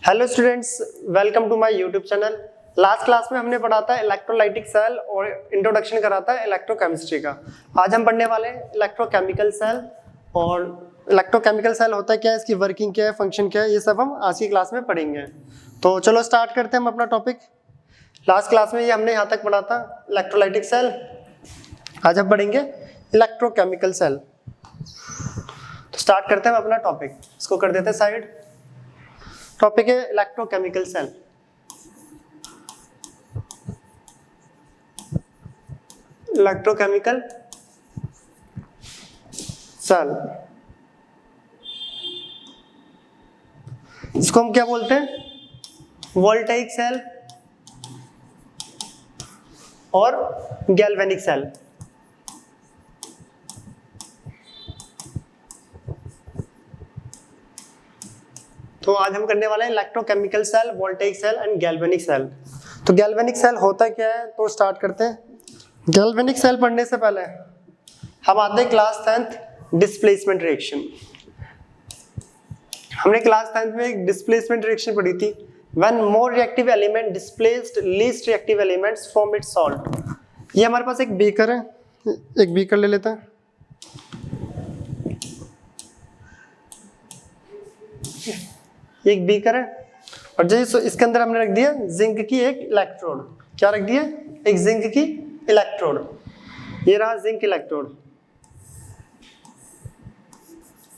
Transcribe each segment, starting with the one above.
Hello students, welcome to my YouTube channel. Last class में हमने पढ़ा था इलेक्ट्रोलाइटिक सेल और इंट्रोडक्शन करा था इलेक्ट्रोकेमिस्ट्री का। आज हम पढ़ने वाले हैं इलेक्ट्रोकेमिकल सेल। और इलेक्ट्रोकेमिकल सेल होता है क्या है, इसकी वर्किंग क्या है, फंक्शन क्या है, ये सब हम आज की क्लास में पढ़ेंगे। तो चलो स्टार्ट करते हैं हम अपना टॉपिक। लास्ट क्लास में ये हमने यहाँ तक पढ़ा था इलेक्ट्रोलाइटिक सेल। आज हम पढ़ेंगे इलेक्ट्रोकेमिकल सेल। तो स्टार्ट करते हैं हम अपना टॉपिक, इसको कर देते हैं साइड। टॉपिक है इलेक्ट्रोकेमिकल सेल। इलेक्ट्रोकेमिकल सेल, इसको हम क्या बोलते हैं? वोल्टेइक सेल और गैल्वेनिक सेल। तो आज हम करने वाले हैं electrochemical cell, voltaic cell and galvanic cell. तो गैल्वेनिक सेल होता क्या है, तो स्टार्ट करते हैं। गैल्वेनिक सेल पढ़ने से पहले हम आते हैं क्लास 10th डिस्प्लेसमेंट रिएक्शन। हमने क्लास 10th में एक डिस्प्लेसमेंट रिएक्शन पढ़ी थी। When more reactive element displaced least reactive elements from its salt. ये हमारे पास एक बीकर है, एक बीकर ले लेते हैं। एक बीकर है और जो इसके अंदर हमने रख दिया जिंक की एक इलेक्ट्रोड। क्या रख दिया? एक जिंक की इलेक्ट्रोड। ये रहा जिंक इलेक्ट्रोड।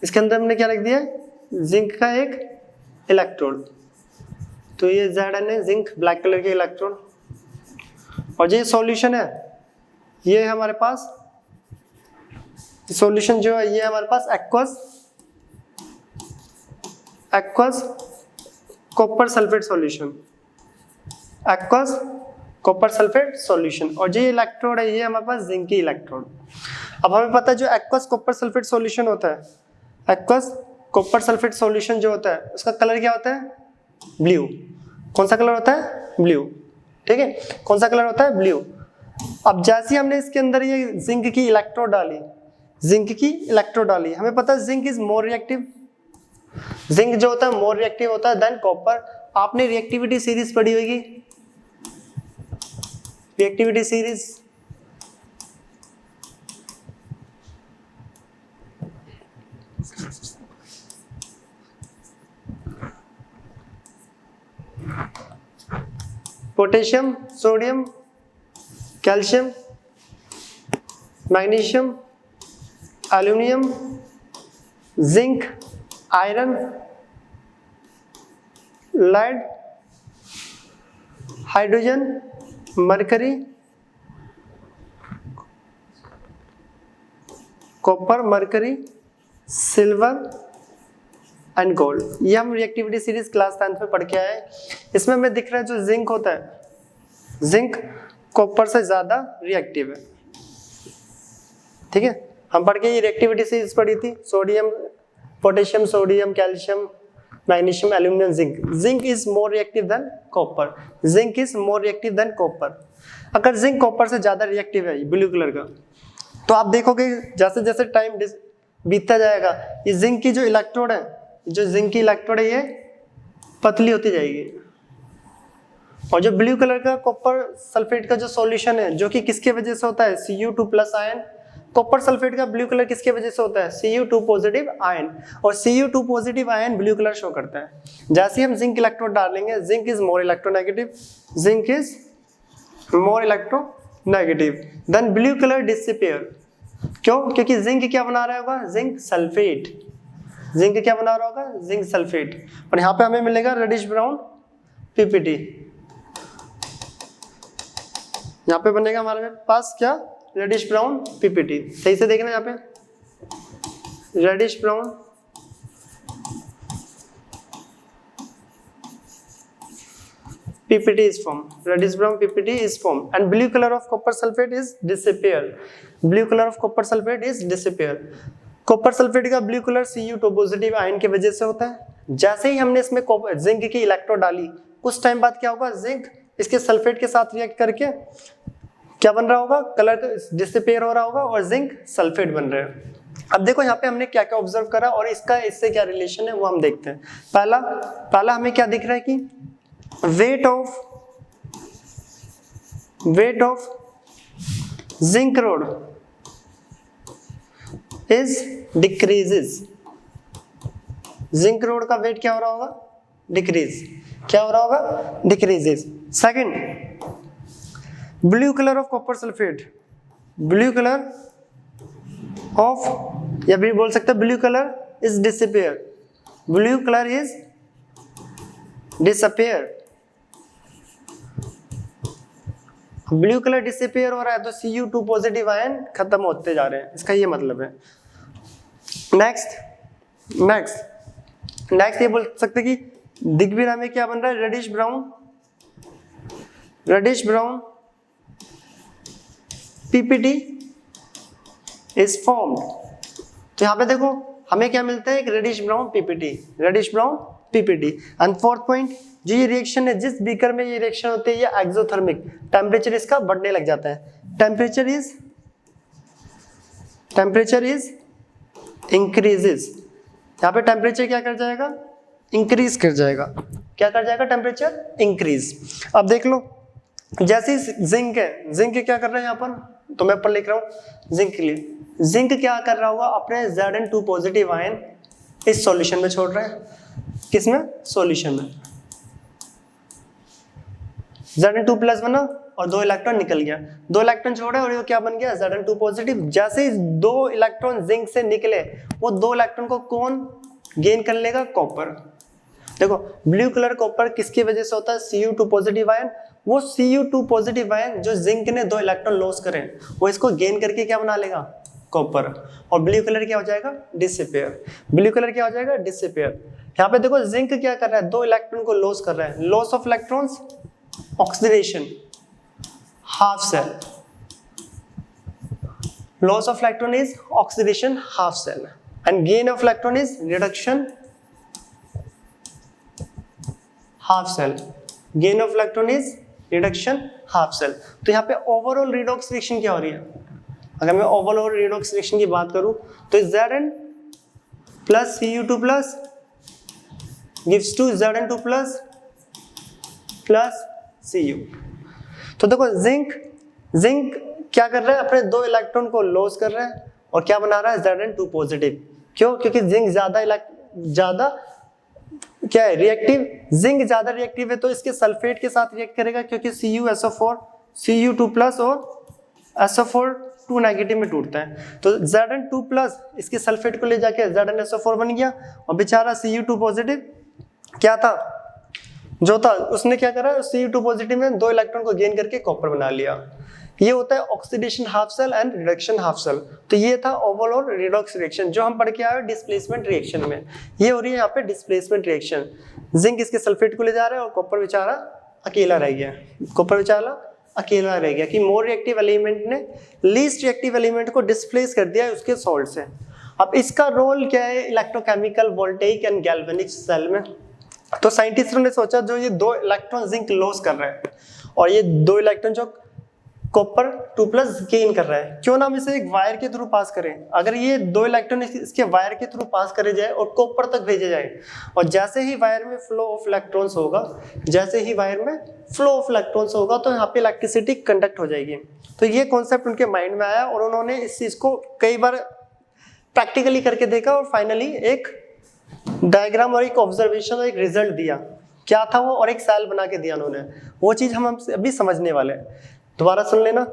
इसके अंदर हमने क्या रख दिया? जिंक का एक इलेक्ट्रोड। तो ये Zn है, जिंक ब्लैक कलर के इलेक्ट्रोड। और ये सॉल्यूशन है, ये हमारे पास सॉल्यूशन जो है ये हमारे पास aqueous copper sulphate solution, aqueous copper sulphate solution. और जो इलेक्ट्रोड है ये हमारे पास जिंक की इलेक्ट्रोड। अब हमें पता है जो एक्वस कॉपर सल्फेट सॉल्यूशन होता है, एक्वस कॉपर सल्फेट सॉल्यूशन जो होता है उसका कलर क्या होता है? ब्लू। कौन सा कलर होता है? ब्लू। ठीक है, कौन सा कलर होता है? ब्लू। अब जैसे हमने इसके अंदर ये जिंक की इलेक्ट्रोड डाली, जिंक की इलेक्ट्रोड डाली, हमें पता है zinc is more reactive. Zinc जो होता है मोर रिएक्टिव होता है देन कॉपर। आपने रिएक्टिविटी सीरीज पढ़ी होगी, reactivity series. Potassium, sodium, calcium, magnesium, aluminium, zinc, iron, lead, hydrogen, mercury, copper, mercury, silver and gold. ये हम रिएक्टिविटी सीरीज क्लास 10th में पढ़ के आए। इसमें हमें दिख रहा है जो जिंक होता है, जिंक कॉपर से ज्यादा रिएक्टिव है। ठीक है, हम पढ़ के ये रिएक्टिविटी सीरीज पढ़ी थी। Sodium, potassium, sodium, calcium, magnesium, aluminium, zinc. Zinc is more reactive than copper. Zinc is more reactive than copper. अगर जिंक कॉपर से ज्यादा रिएक्टिव है ब्लू कलर का, तो आप देखोगे जैसे जैसे टाइम बीतता जाएगा ये जिंक की जो इलेक्ट्रोड है, जो जिंक की इलेक्ट्रोड है ये पतली होती जाएगी। और जो ब्लू कलर का कॉपर सल्फेट का जो सॉल्यूशन है, जो कि किसके वजह से होता है? Cu2+ ion. कॉपर सल्फेट का ब्लू कलर किसके वजह से होता है? Cu2+ ion. और Cu2+ ion blue colour show करता है। जैसे ही हम जिंक इलेक्ट्रोड डालेंगे, zinc is more electronegative, zinc is more electronegative, then blue colour disappear. क्यों? क्योंकि जिंक क्या बना रहा होगा? Zinc sulphate. जिंक क्या बना रहा होगा? Zinc sulphate. और यहाँ पे हमें मिलेगा रेडिश ब्राउन पीपीटी। यहाँ पे बनेगा हमारे पास क्या? Reddish brown PPT. सही से देखना यहाँ पे, reddish brown PPT is formed. Reddish brown PPT is formed, and blue color of copper sulfate is disappear. Blue color of copper sulfate is disappear. Copper sulphate का ब्लू कलर Cu2+ आयन की वजह से होता है। जैसे ही हमने इसमें zinc की इलेक्ट्रोड डाली, कुछ टाइम बाद क्या होगा? जिंक इसके सल्फेट के साथ रिएक्ट करके क्या बन रहा होगा? कलर डिसअपीयर हो रहा होगा और जिंक सल्फेट बन रहा है। अब देखो यहाँ पे हमने क्या क्या ऑब्जर्व करा और इसका इससे क्या रिलेशन है वो हम देखते हैं। पहला हमें क्या दिख रहा है कि weight of zinc road is decreases. Zinc road का वेट क्या हो रहा होगा? डिक्रीज। क्या हो रहा होगा? Decreases. Second, blue colour of copper sulphate, blue colour of, या भी बोल सकते हैं blue colour is disappear, blue colour is disappear. Blue colour disappear हो रहा है तो Cu2 पॉजिटिव आयन खत्म होते जा रहे हैं, इसका ये मतलब है। नेक्स्ट ये बोल सकते कि दिग्विरा में क्या बन रहा है? Reddish brown PPT is formed. तो यहाँ पे देखो हमें क्या मिलता है? एक reddish brown PPT. And fourth point, जो ये रिएक्शन है, जिस बीकर में ये रिएक्शन होती है ये एक्सोथर्मिक, टेम्परेचर इसका बढ़ने लग जाता है। Temperature is increases. यहाँ पे टेम्परेचर क्या कर जाएगा? इंक्रीज कर जाएगा। क्या कर जाएगा? Temperature increase. अब देख लो, जैसे जिंक है, जिंक क्या कर रहा है यहाँ पर, तो मैं ऊपर लिख रहा हूँ जिंक के लिए। जिंक क्या कर रहा होगा? अपने Zn2 पॉजिटिव आयन इस सॉल्यूशन में छोड़ रहा है। किसमें? सॉल्यूशन में। Zn2 प्लस बना और 2 इलेक्ट्रॉन निकल गया, 2 इलेक्ट्रॉन छोड़ा और ये क्या बन गया? Zn2 positive. जैसे ही 2 इलेक्ट्रॉन जिंक से निकले, वो 2 इलेक्ट्रॉन को कौन गेन कर लेगा? कॉपर। देखो ब्लू कलर कॉपर किसकी वजह से होता है? Cu2 positive ion. वो Cu2 पॉजिटिव आयन जो जिंक ने 2 इलेक्ट्रॉन लॉस करे, वो इसको गेन करके क्या बना लेगा? कॉपर। और ब्लू कलर क्या हो जाएगा? डिसअपियर। ब्लू कलर क्या हो जाएगा? डिसअपियर। यहाँ पे देखो जिंक क्या कर रहा है? 2 इलेक्ट्रॉन को लॉस कर रहा है। Loss of electrons, oxidation, half cell. Loss of electron is oxidation, half cell, and gain of electron is reduction, half cell. Gain of electron is reduction, half cell. तो यहाँ पे ओवरऑल रिडॉक्स रिएक्शन क्या हो रही है? अगर मैं overall redox reaction की बात करूं तो Zn plus Cu2 plus gives to Zn2 plus Cu। तो देखो जिंक क्या कर रहा है? अपने 2 इलेक्ट्रॉन को लॉस कर रहा है और क्या बना रहा है? Zn2 positive. क्यों? क्योंकि जिंक ज्यादा क्या है? रिएक्टिव। जिंक ज्यादा रिएक्टिव है तो इसके सल्फेट के साथ रिएक्ट करेगा, क्योंकि CuSO4 Cu2 प्लस और SO4 2 नेगेटिव में टूटता है। तो Zn2 प्लस इसके सल्फेट को ले जाके ZnSO4 बन गया, और बेचारा Cu2 पॉजिटिव क्या था जो था, उसने क्या करा? Cu2 पॉजिटिव में 2 इलेक्ट्रॉन को गेन करके कॉपर बना लिया। ये होता है oxidation half cell and reduction half cell. तो ये था ओवरऑल रिडॉक्स रिएक्शन जो हम पढ़ के आए डिस्प्लेसमेंट रिएक्शन में। ये हो रही है यहाँ पे डिस्प्लेसमेंट रिएक्शन। जिंक इसके सल्फेट को ले जा रहा है और कॉपर बेचारा अकेला रह गया। कि मोर रिएक्टिव एलिमेंट ने लीस्ट रिएक्टिव एलिमेंट को डिस्प्लेस कर दिया है उसके सॉल्ट से। अब इसका रोल क्या है electrochemical, voltaic and galvanic cell में? तो साइंटिस्टों ने सोचा जो ये 2 इलेक्ट्रॉन जिंक लॉस कर रहा है और ये 2 इलेक्ट्रॉन जो कॉपर 2 प्लस गेन कर रहा है, क्यों ना हम इसे एक वायर के थ्रू पास करें। अगर ये 2 इलेक्ट्रॉन इसके वायर के थ्रू पास करे जाए और कॉपर तक भेजे जाए, और जैसे ही वायर में फ्लो ऑफ इलेक्ट्रॉन्स होगा तो यहाँ पे इलेक्ट्रिसिटी कंडक्ट हो जाएगी। तो ये कॉन्सेप्ट उनके माइंड में आया और उन्होंने इस चीज को कई बार प्रैक्टिकली करके देखा और फाइनली एक डायग्राम और एक ऑब्जर्वेशन और एक रिजल्ट दिया। क्या था वो? और एक सेल बना के दिया उन्होंने। वो चीज हम अभी समझने वाले हैं। दोबारा सुन लेना।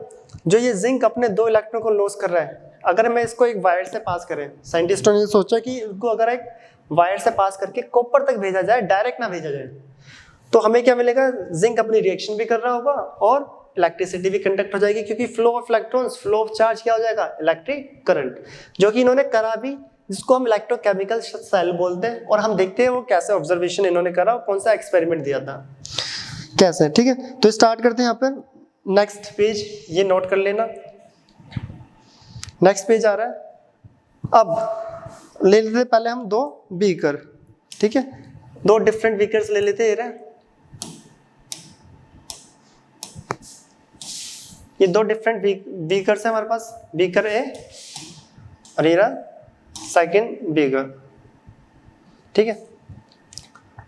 जो ये जिंक अपने 2 इलेक्ट्रॉन को लॉस कर रहा है, अगर मैं इसको एक वायर से पास करें, साइंटिस्टों ने सोचा कि इसको अगर एक वायर से पास करके कॉपर तक भेजा जाए, डायरेक्ट ना भेजा जाए, तो हमें क्या मिलेगा? जिंक अपनी रिएक्शन भी कर रहा होगा और इलेक्ट्रिसिटी भी कंडक्ट हो जाएगी, क्योंकि flow of electrons, flow of charge क्या हो जाएगा? इलेक्ट्रिक करंट, जो कि इन्होंने करा भी, जिसको हम इलेक्ट्रोकेमिकल सेल बोलते हैं। और हम देखते हैं वो कैसे ऑब्जर्वेशन इन्होंने करा और कौन सा एक्सपेरिमेंट दिया था कैसे। ठीक है, तो स्टार्ट करते हैं यहाँ पर। नेक्स्ट पेज ये नोट कर लेना। नेक्स्ट पेज आ रहा है। अब ले लेते पहले हम 2 बीकर। ठीक है, 2 डिफरेंट बीकर्स ले लेते हैं। ये 2 डिफरेंट बीकर्स है हमारे पास, बीकर ए और ये रहा सेकंड बिगर। ठीक है,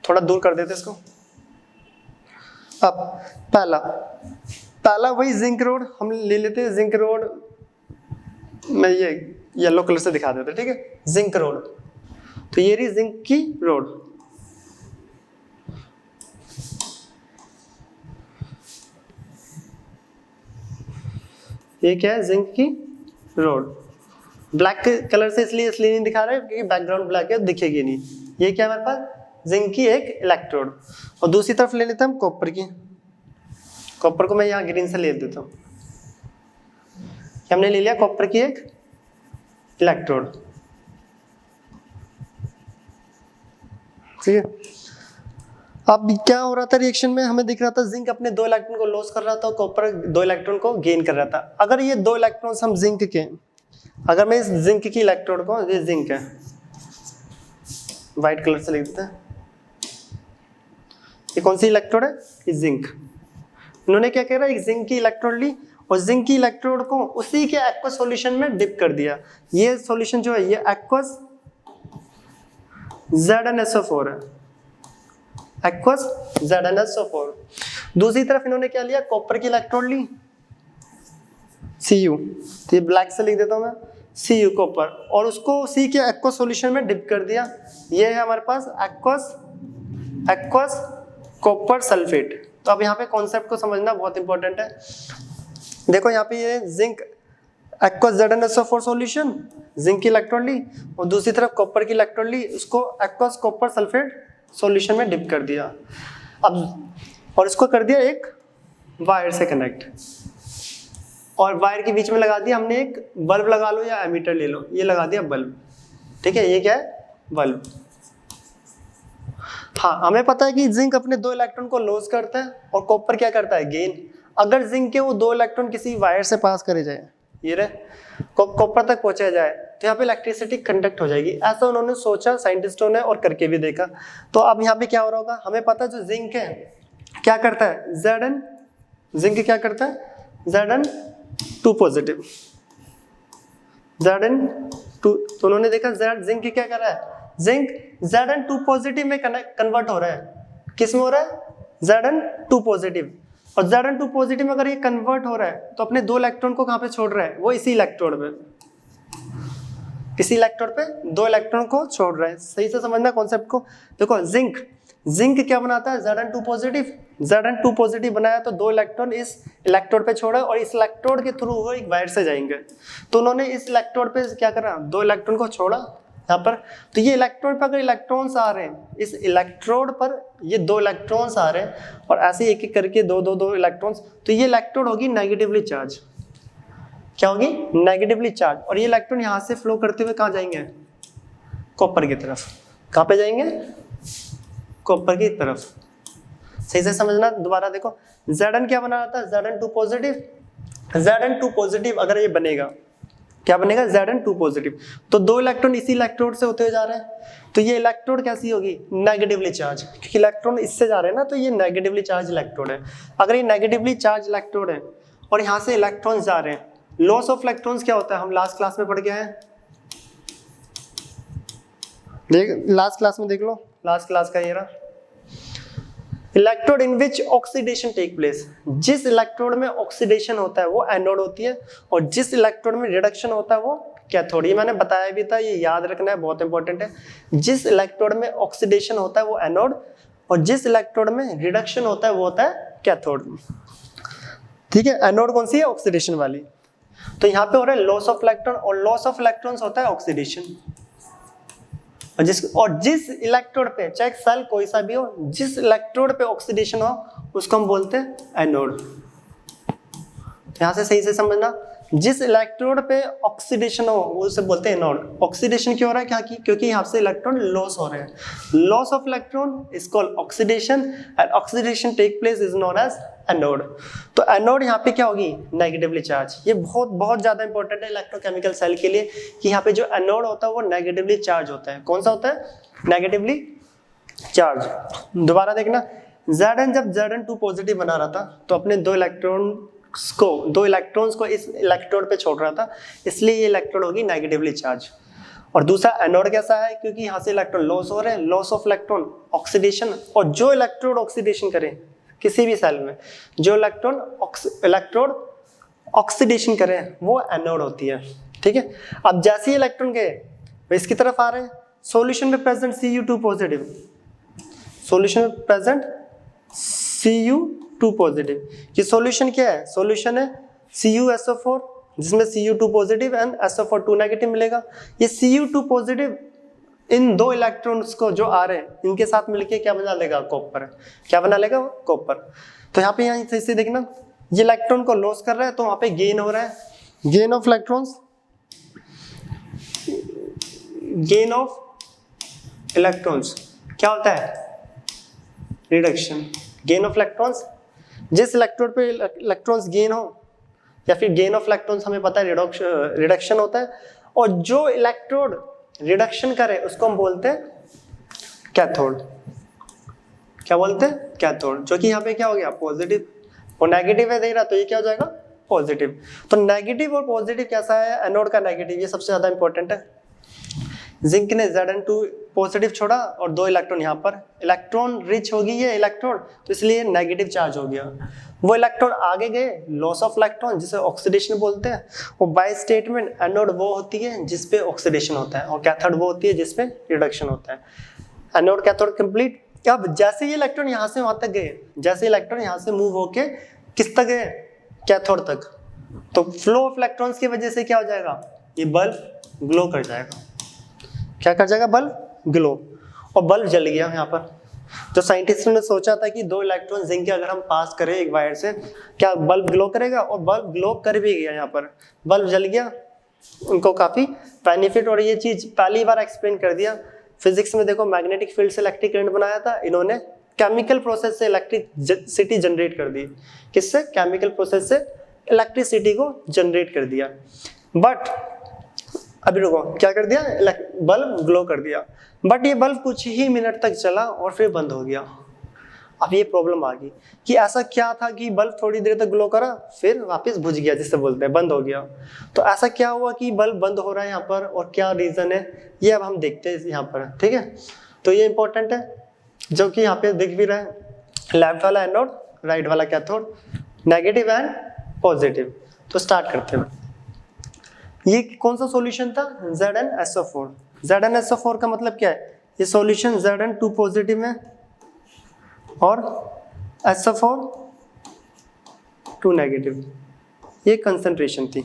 थोड़ा दूर कर देते इसको। अब पहला वही जिंक रोड हम ले लेते हैं। जिंक रोड मैं ये येलो कलर से दिखा देते, ठीक है, जिंक रोड। तो ये रही जिंक की रोड। ये क्या है, जिंक की रोड। ब्लैक कलर से इसलिए नहीं दिखा रहा है क्योंकि बैकग्राउंड ब्लैक है, दिखेगी नहीं। ये क्या है हमारे पास, जिंक की एक इलेक्ट्रोड। और दूसरी तरफ ले लेते हैं हम कॉपर की। कॉपर को मैं यहाँ ग्रीन से ले देता हूँ। हमने ले लिया कॉपर की एक इलेक्ट्रोड। ठीक है, अब क्या हो रहा था रिएक्शन में, हमें दिख रहा था जिंक अपने 2 इलेक्ट्रॉन को लॉस कर रहा था और कॉपर 2 इलेक्ट्रॉन को गेन कर रहा था। अगर ये 2 इलेक्ट्रॉन्स हम जिंक के, अगर मैं इस जिंक की इलेक्ट्रोड को, ये जिंक है, व्हाइट कलर से लिख देते हैं, ये कौन सी इलेक्ट्रोड है, ये जिंक। इन्होंने क्या करा, एक जिंक की इलेक्ट्रोड ली और जिंक की इलेक्ट्रोड को उसी के एक्वस सॉल्यूशन में डिप कर दिया। ये सॉल्यूशन जो है ये एक्वस ZnSO4 है, एक्वस ZnSO4। दूसरी तरफ इन्होंने क्या लिया, कॉपर की इलेक्ट्रोड ली, Cu, तो ये ब्लैक से लिख देता हूं मैं, Cu कॉपर, और उसको उसी के एक्वस सॉल्यूशन में डिप कर दिया। ये है हमारे पास एक्वस कॉपर सल्फेट। तो अब यहाँ पे कॉन्सेप्ट को समझना बहुत इंपॉर्टेंट है। देखो यहाँ पे ये zinc aqueous ZnSO4 solution, zinc की इलेक्ट्रोड ली और दूसरी तरफ कॉपर की इलेक्ट्रोड ली, उसको एक्वस कॉपर सल्फेट सॉल्यूशन में डिप कर दिया। अब और इसको कर दिया एक वायर से कनेक्ट, और वायर के बीच में लगा दिया हमने एक बल्ब, लगा लो या एमीटर ले लो, ये लगा दिया बल्ब। ठीक है, ये क्या है, बल्ब। हाँ, हमें पता है कि जिंक अपने 2 इलेक्ट्रॉन को लॉस करता है और कॉपर क्या करता है, गेन। अगर जिंक के वो 2 इलेक्ट्रॉन किसी वायर से पास करे जाए, ये रहे, कॉपर तक पहुंचाया जाए, तो यहाँ पे इलेक्ट्रिसिटी कंडक्ट हो जाएगी। ऐसा उन्होंने सोचा साइंटिस्टों ने और करके भी देखा। तो अब यहाँ पे क्या हो रहा होगा, हमें पता है जो जिंक है क्या करता है, Zn, जिंक क्या करता है, Zn2 पॉजिटिव, Zn2। तो उन्होंने देखा जिंक क्या कर रहा है, जिंक Zn2 पॉजिटिव में कन्वर्ट हो रहा है। किस में हो रहा है, Zn2 पॉजिटिव। और Zn2 पॉजिटिव में अगर ये कन्वर्ट हो रहा है तो अपने 2 इलेक्ट्रॉन को कहाँ पे छोड़ रहा है, वो इसी इलेक्ट्रोड पे, इसी इलेक्ट्रोड पे 2 इलेक्ट्रॉन को छोड़ रहा है। सही से समझना कॉन्सेप्ट को। देखो जिंक क्या बनाता है, Zn2 पॉजिटिव। Zn2 पॉजिटिव बनाया तो 2 इलेक्ट्रॉन इस इलेक्ट्रोड पे छोड़ा और इस इलेक्ट्रोड के थ्रू वो एक वायर से जाएंगे। तो उन्होंने इस इलेक्ट्रोड पे क्या करा, 2 इलेक्ट्रॉन को छोड़ा यहाँ पर। तो ये इलेक्ट्रोड पर अगर इलेक्ट्रॉन्स आ रहे हैं, इस इलेक्ट्रोड पर ये 2 इलेक्ट्रॉन्स आ रहे हैं और ऐसे एक एक करके दो इलेक्ट्रॉन्स, तो ये इलेक्ट्रोड होगी नेगेटिवली चार्ज। क्या होगी, नेगेटिवली चार्ज। और ये इलेक्ट्रॉन यहाँ से फ्लो करते हुए कहाँ जाएंगे, कॉपर की तरफ। कहाँ पे जाएंगे, कॉपर की तरफ। सही से समझना, दोबारा देखो, Zn क्या बना रहा था, Zn2 पॉजिटिव। Zn2 पॉजिटिव अगर ये बनेगा, क्या बनेगा, Zn2 पॉजिटिव। तो 2 इलेक्ट्रॉन इसी इलेक्ट्रोड से होते हुए जा रहे हैं, तो ये इलेक्ट्रोड कैसी होगी, नेगेटिवली चार्ज, क्योंकि इलेक्ट्रॉन इससे जा रहे हैं ना, तो ये नेगेटिवली चार्ज इलेक्ट्रोड है। अगर ये नेगेटिवली चार्ज इलेक्ट्रोड है और यहाँ से इलेक्ट्रॉन्स जा रहे हैं, लॉस ऑफ इलेक्ट्रॉन्स क्या होता है, हम लास्ट क्लास में पढ़ के आए हैं, लास्ट क्लास में देख लो, लास्ट क्लास का ये रहा, electrode in which oxidation take place. जिस इलेक्ट्रोड में ऑक्सीडेशन होता है वो एनोड होती है, और जिस इलेक्ट्रोड में रिडक्शन होता है वो कैथोड। ये मैंने बताया भी था, ये याद रखना है, बहुत इंपॉर्टेंट है। जिस इलेक्ट्रोड में ऑक्सीडेशन होता है वो एनोड, और जिस इलेक्ट्रोड में रिडक्शन होता है वो होता है कैथोड। ठीक है, एनोड कौन सी है, ऑक्सीडेशन वाली। तो यहाँ पे हो रहा है लॉस ऑफ इलेक्ट्रॉन, और लॉस ऑफ इलेक्ट्रॉन्स होता है ऑक्सीडेशन। और जिस इलेक्ट्रोड पे, चाहे सेल कोई सा भी हो, जिस इलेक्ट्रोड पे ऑक्सीडेशन हो उसको हम बोलते हैं एनोड। यहां से सही से समझना, जिस इलेक्ट्रोड पे ऑक्सीडेशन हो वो उसे बोलते हैं एनोड। ऑक्सीडेशन क्यों हो रहा है, क्या की, क्योंकि यहाँ से इलेक्ट्रॉन लॉस हो रहे हैं। Loss of electron is called oxidation, and oxidation take place is known as anode. Anode एनोड यहाँ पे क्या होगी, नेगेटिवली चार्ज। ये बहुत ज्यादा इंपॉर्टेंट है इलेक्ट्रोकेमिकल सेल के लिए, कि यहाँ पे जो एनोड होता है वो नेगेटिवली चार्ज होता है। कौन सा होता है, नेगेटिवली चार्ज। दोबारा देखना, Zn जब Zn2 पॉजिटिव बना रहा था तो अपने 2 इलेक्ट्रॉन्स को इस इलेक्ट्रोड पे छोड़ रहा था, इसलिए ये इलेक्ट्रोड होगी नेगेटिवली चार्ज। और दूसरा एनोड कैसा है, क्योंकि यहाँ से इलेक्ट्रॉन लॉस हो रहे हैं, लॉस ऑफ इलेक्ट्रॉन ऑक्सीडेशन, और जो इलेक्ट्रोड ऑक्सीडेशन करे किसी भी सेल में, जो इलेक्ट्रोड ऑक्सीडेशन करे वो एनोड होती है, ठीक है। अब जैसे ही इलेक्ट्रॉन गए वो इसकी तरफ आ रहे हैं, सॉल्यूशन में प्रेजेंट Cu2 पॉजिटिव, सॉल्यूशन में प्रेजेंट Cu2 पॉजिटिव, ये सॉल्यूशन क्या है, सॉल्यूशन है CuSO4 जिसमें Cu2 positive and SO4 2 negative मिलेगा। ये Cu2 पॉजिटिव इन दो इलेक्ट्रॉन्स को जो आ रहे हैं इनके साथ मिलके क्या बना लेगा, कॉपर, क्या बना लेगा, कॉपर। तो यहाँ पे यहाँ से देखना, ये इलेक्ट्रॉन को लॉस कर रहा है तो वहां पे गेन हो रहा है, gain of electrons, gain of electrons क्या होता है, रिडक्शन, गेन ऑफ इलेक्ट्रॉन्स। जिस इलेक्ट्रोड पे इलेक्ट्रॉन्स गेन हो या फिर गेन ऑफ इलेक्ट्रॉन्स हमें पता है रिडक्शन होता है, और जो इलेक्ट्रोड रिडक्शन करे उसको हम बोलते हैं कैथोड, क्या बोलते हैं, कैथोड। जो कि यहाँ पे क्या हो गया, पॉजिटिव, और नेगेटिव है दे रहा तो ये क्या हो जाएगा, पॉजिटिव। तो नेगेटिव और पॉजिटिव कैसा है, एनोड का नेगेटिव, ये सबसे ज्यादा इंपॉर्टेंट है। जिंक ने Zn2 पॉजिटिव छोड़ा और दो इलेक्ट्रॉन यहाँ पर, इलेक्ट्रॉन रिच होगी ये इलेक्ट्रॉन, तो इसलिए नेगेटिव चार्ज हो गया। वो इलेक्ट्रॉन आगे गए, लॉस ऑफ इलेक्ट्रॉन जिसे ऑक्सीडेशन बोलते हैं। और बाय स्टेटमेंट एनोड वो होती है जिसपे ऑक्सीडेशन होता है, और कैथोड वो होती है जिसपे रिडक्शन होता है। Anode cathode complete. अब जैसे ये इलेक्ट्रॉन यहाँ से वहां तक गए, जैसे इलेक्ट्रॉन यहाँ से मूव होके किस तक गए, कैथोड तक, तो फ्लो ऑफ इलेक्ट्रॉन्स की वजह से क्या हो जाएगा, ये बल्ब ग्लो कर जाएगा। क्या कर जाएगा, बल्ब ग्लो, और बल्ब जल गया। यहाँ पर जो साइंटिस्ट ने सोचा था कि दो इलेक्ट्रॉन जिंक के अगर हम पास करें एक वायर से, क्या बल्ब ग्लो करेगा, और बल्ब ग्लो कर भी गया, यहाँ पर बल्ब जल गया। उनको काफी बेनिफिट, और ये चीज पहली बार एक्सप्लेन कर दिया फिजिक्स में। देखो मैग्नेटिक फील्ड से इलेक्ट्रिक करंट बनाया था इन्होंने, केमिकल प्रोसेस से इलेक्ट्रिसिटी जनरेट कर दी। किससे, केमिकल प्रोसेस से इलेक्ट्रिसिटी को जनरेट कर दिया। बट अभी रुको, क्या कर दिया, बल्ब ग्लो कर दिया, बट ये बल्ब कुछ ही मिनट तक चला और फिर बंद हो गया। अब ये प्रॉब्लम आ गई कि ऐसा क्या था कि बल्ब थोड़ी देर तक ग्लो करा फिर वापस बुझ गया, जिससे बोलते हैं बंद हो गया। तो ऐसा क्या हुआ कि बल्ब बंद हो रहा है यहाँ पर, और क्या रीजन है ये अब हम देखते हैं यहाँ पर, ठीक है। तो ये इंपॉर्टेंट है, जो कि यहाँ पे दिख भी रहा है, लेफ्ट वाला एनोड, राइट वाला कैथोड, नेगेटिव एंड पॉजिटिव। तो स्टार्ट करते हैं। ये कौन सा सॉल्यूशन था, ZnSO4। ZnSO4 का मतलब क्या है, ये सॉल्यूशन Zn2 पॉजिटिव में और SO4 2 नेगेटिव। ये कंसंट्रेशन थी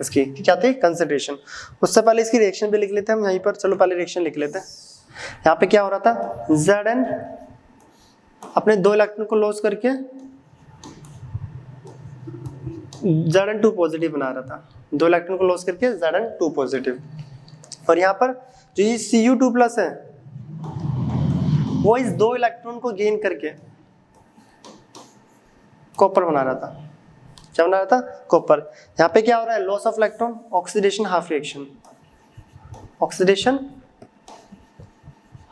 इसकी, क्या थी, कंसंट्रेशन। उससे पहले इसकी रिएक्शन भी लिख लेते हैं हम यहीं पर, चलो पहले रिएक्शन लिख लेते हैं। यहाँ पे क्या हो रहा था, Zn अपने दो इलेक्ट्रॉन को लॉस करके Zn2 पॉजिटिव बना रहा था, दो इलेक्ट्रॉन को लॉस करके Zn2 पॉजिटिव। और यहाँ पर जो ये Cu2 प्लस है वो इस दो इलेक्ट्रॉन को गेन करके कॉपर बना रहा था। क्या बना रहा था, कॉपर। यहाँ पे क्या हो रहा है, loss of electron, oxidation half reaction, oxidation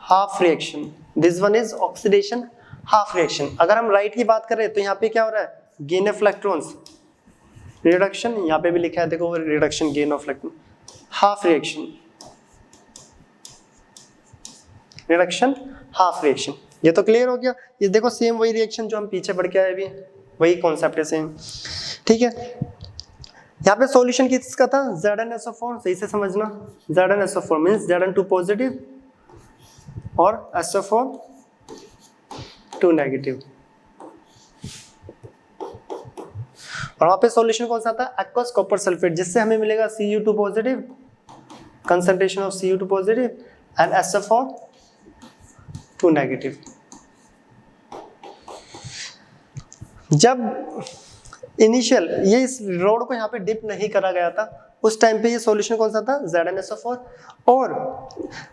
half reaction, this one is oxidation half reaction. अगर हम राइट की बात करें तो यहाँ पे क्या हो रहा है, गेन ऑफ इलेक्ट्रॉन्स, रिडक्शन, यहाँ पे भी लिखा है देखो, reduction, gain of electron, half reaction, reduction half reaction. ये तो क्लियर हो गया। ये देखो सेम वही रिएक्शन जो हम पीछे पढ़ के आए अभी, वही कॉन्सेप्ट है सेम, ठीक है। यहाँ पे सॉल्यूशन किसका था, ZnSO4, सही से समझना। ZnSO4 मींस Zn2 पॉजिटिव और SO4 2 नेगेटिव। और वहां पे सॉल्यूशन कौन सा था, एक्वस कॉपर सल्फेट, जिससे हमें मिलेगा Cu2 positive, concentration of Cu2 positive and SO4 2 negative. जब इनिशियल ये इस रोड को यहाँ पे डिप नहीं करा गया था, उस टाइम पे ये सॉल्यूशन कौन सा था, ZnSO4। और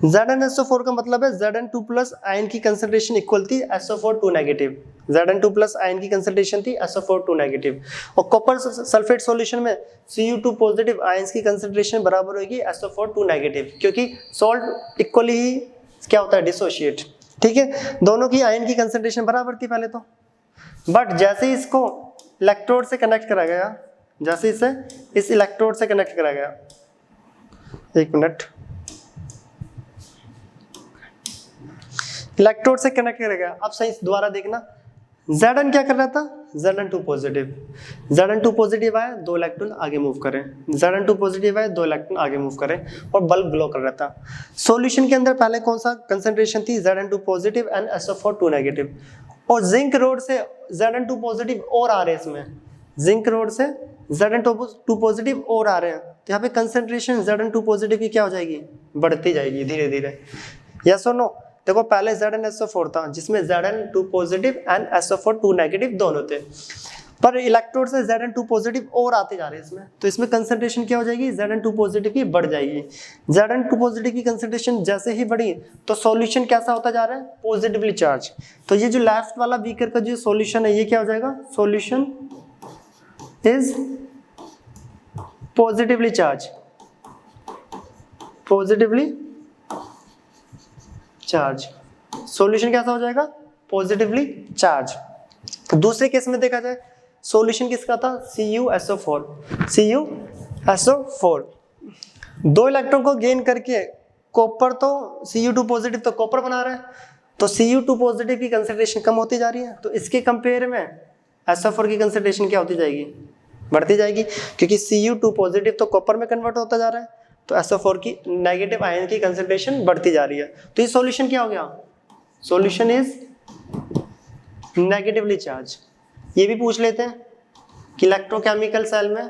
ZnSO4 का मतलब है Zn2 प्लस आयन की कंसंट्रेशन इक्वल थी SO4 2 negative. Zn2 plus ion की कंसंट्रेशन थी SO4 2 नेगेटिव। और कॉपर सल्फेट सॉल्यूशन में Cu2 पॉजिटिव आयंस की कंसंट्रेशन बराबर होगी SO4 2 नेगेटिव, क्योंकि सॉल्ट इक्वली ही क्या होता है, डिसोशिएट, ठीक है। दोनों की आयन की कंसंट्रेशन बराबर थी पहले तो, बट जैसे ही इसको इलेक्ट्रोड से कनेक्ट करा गया, जैसे इसे इस इलेक्ट्रोड से कनेक्ट करा गया, एक मिनट, इलेक्ट्रोड से कनेक्ट करेगा। अब सही दोबारा देखना, Zn क्या कर रहा था, Zn2 पॉजिटिव, Zn2 पॉजिटिव आया, 2 इलेक्ट्रॉन आगे मूव करें, Zn2 पॉजिटिव आया, 2 इलेक्ट्रॉन आगे मूव करें और बल्ब ग्लो कर रहा था। सॉल्यूशन के अंदर पहले कौन सा कंसंट्रेशन थी, Zn2 positive and SO4 2 negative, और जिंक रोड से Zn2 पॉजिटिव और आ रहे हैं, इसमें जिंक रोड से Zn2 पॉजिटिव और आ रहे हैं, तो यहाँ पे कंसंट्रेशन Zn2 पॉजिटिव की क्या हो जाएगी, बढ़ती जाएगी धीरे धीरे। यस और नो? देखो पहले ZnSO4 था जिसमें Zn2 positive and SO4 2 negative दोनों थे, पर इलेक्ट्रोड से Zn2 पॉजिटिव और आते जा रहे हैं इसमें, तो इसमें कंसंट्रेशन क्या हो जाएगी, Zn2 पॉजिटिव की बढ़ जाएगी। Zn2 पॉजिटिव की कंसंट्रेशन जैसे ही बढ़ी तो सॉल्यूशन कैसा होता जा रहा है, पॉजिटिवली चार्ज। तो ये जो लेफ्ट वाला बीकर का जो सॉल्यूशन है ये क्या हो जाएगा, solution is positively charge, positively charge. Solution कैसा हो जाएगा, पॉजिटिवली चार्ज। दूसरे केस में देखा जाए सॉल्यूशन किसका था, CuSO4, CuSO4 2 इलेक्ट्रॉन को गेन करके कॉपर तो Cu2 पॉजिटिव तो कॉपर बना रहा है, तो Cu2 पॉजिटिव की कंसंट्रेशन कम होती जा रही है, तो इसके कंपेयर में SO4 की कंसंट्रेशन क्या होती जाएगी, बढ़ती जाएगी, क्योंकि Cu2 पॉजिटिव तो कॉपर में कन्वर्ट होता जा रहा है, तो SO4 की नेगेटिव आयन की कंसंट्रेशन बढ़ती जा रही है। तो ये सॉल्यूशन क्या हो गया, सॉल्यूशन इज नेगेटिवली चार्ज। ये भी पूछ लेते हैं कि इलेक्ट्रोकेमिकल सेल में